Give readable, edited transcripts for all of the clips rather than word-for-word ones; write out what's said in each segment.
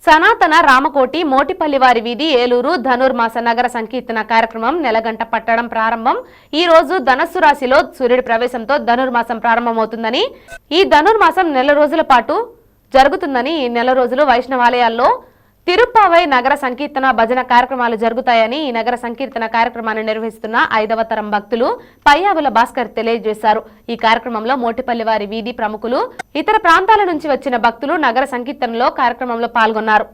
సనాతన రామకోటి మోటిపల్లివారి వీధి ఏలూరు ధనుర్మాస నగర సంకీర్తన కార్యక్రమం నెలగంట పట్టడం ప్రారంభం. ఈ రోజు ధనస్సు రాశిలో సూర్యుడి ప్రవేశంతో ధనుర్మాసం ప్రారంభమవుతుందని, ఈ ధనుర్మాసం నెల రోజుల పాటు జరుగుతుందని, ఈ నెల రోజులు వైష్ణవాలయాల్లో తిరుప్పావై నగర సంకీర్తన భజన కార్యక్రమాలు జరుగుతాయని ఈ నగర సంకీర్తన కార్యక్రమాన్ని నిర్వహిస్తున్న 5వ తరం భక్తులు పయ్యావుల భాస్కర్ తెలియజేశారు. ఈ కార్యక్రమంలో మోటిపల్లివారి వీధి ప్రముఖులు, ఇతర ప్రాంతాల నుంచి వచ్చిన భక్తులు నగర సంకీర్తనలో కార్యక్రమంలో పాల్గొన్నారు.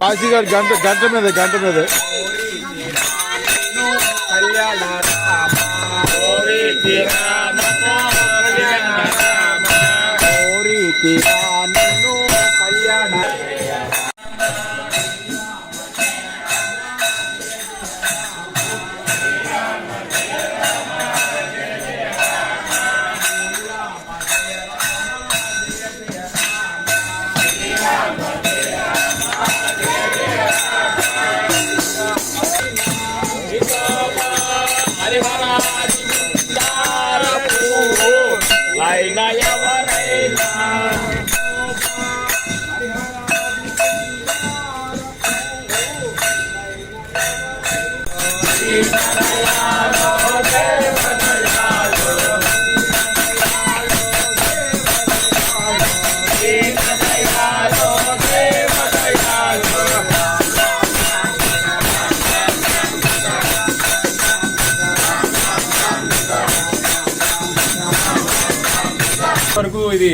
వరకు ఇది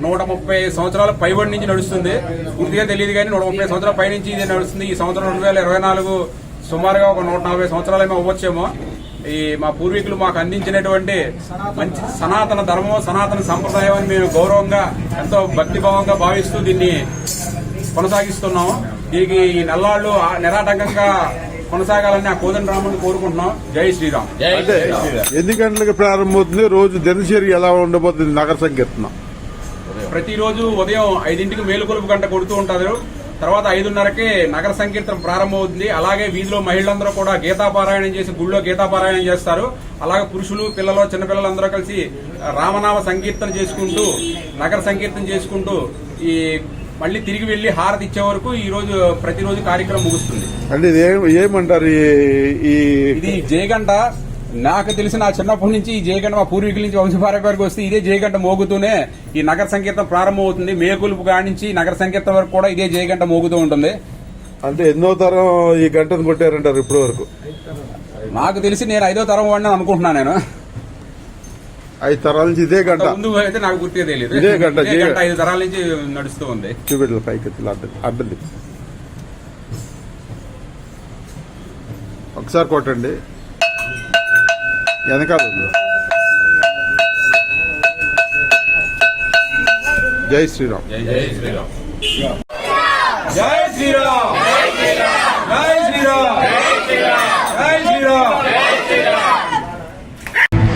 130 సంవత్సరాల పైబడి నుంచి నడుస్తుంది. పూర్తిగా తెలియదు కానీ 130 సంవత్సరాల పై నుంచి ఇది నడుస్తుంది. ఈ సంవత్సరం 2024 సుమారుగా ఒక 140 సంవత్సరాలేమో అవ్వచ్చేమో. ఈ మా పూర్వీకులు మాకు అందించినటువంటి మంచి సనాతన ధర్మం, సనాతన సంప్రదాయం అని మేము గౌరవంగా ఎంతో భక్తిభావంగా భావిస్తూ దీన్ని కొనసాగిస్తున్నాము. దీనికి ఈ నెల్లాళ్లు నిరాటంకంగా కొనసాగాలని ఆ కోదండరాముని కోరుకుంటున్నాం. జై శ్రీరామ్. ఎన్ని గంటలకు ప్రారంభమవుతుంది? రోజు దినచర్య ఎలా ఉండబోతుంది నగర సంకీర్తన? ప్రతిరోజు ఉదయం 5ంటికి మేలుకొలుపు గంట కొడుతూ ఉంటారు. తర్వాత 5:30కి నగర సంకీర్తన ప్రారంభమవుతుంది. అలాగే వీధిలో మహిళలందరూ కూడా గీతాపారాయణం చేసి గుళ్ళో గీతాపారాయణం చేస్తారు. అలాగే పురుషులు, పిల్లలు, చిన్నపిల్లలందరూ కలిసి రామనామ సంకీర్తన చేసుకుంటూ నగర సంకీర్తన చేసుకుంటూ ఈ మళ్ళీ తిరిగి వెళ్లి హారతి ఇచ్చే వరకు ఈ రోజు ప్రతిరోజు కార్యక్రమం ముగుస్తుంది. అంటే ఏమంటారు? ఇది జయగంట. నాకు తెలిసి నా చిన్నప్పటి నుంచి ఈ జయగంట మా పూర్వీకుల నుంచి వంశపారంపర్యానికి వస్తే ఇదే జయగంట మోగుతూనే ఈ నగర సంకీర్తన ప్రారంభం అవుతుంది. మేకులుపు కాడి నుంచి నగర సంకీర్తన వరకు కూడా ఇదే జయగంట మోగుతూ ఉంటుంది. అంటే ఎన్నో తరం ఈ గంటను కొట్టారంటారు ఇప్పటి వరకు? నాకు తెలిసి నేను 5వ తరం వాడిని అనుకుంటున్నాను. నేను 5 తరాల నుంచి ఇదే గంట. ముందు అయితే నాకు గుర్తుగా తెలియదు. ఇదే గంట 5 తరాల నుంచి నడుస్తూ ఉంది. చూపెట్ల పైకి అడ్డది ఒకసారి కొట్టండి. వెనకాల జై శ్రీరామ్. జై శ్రీరామ్. జై శ్రీరామ్.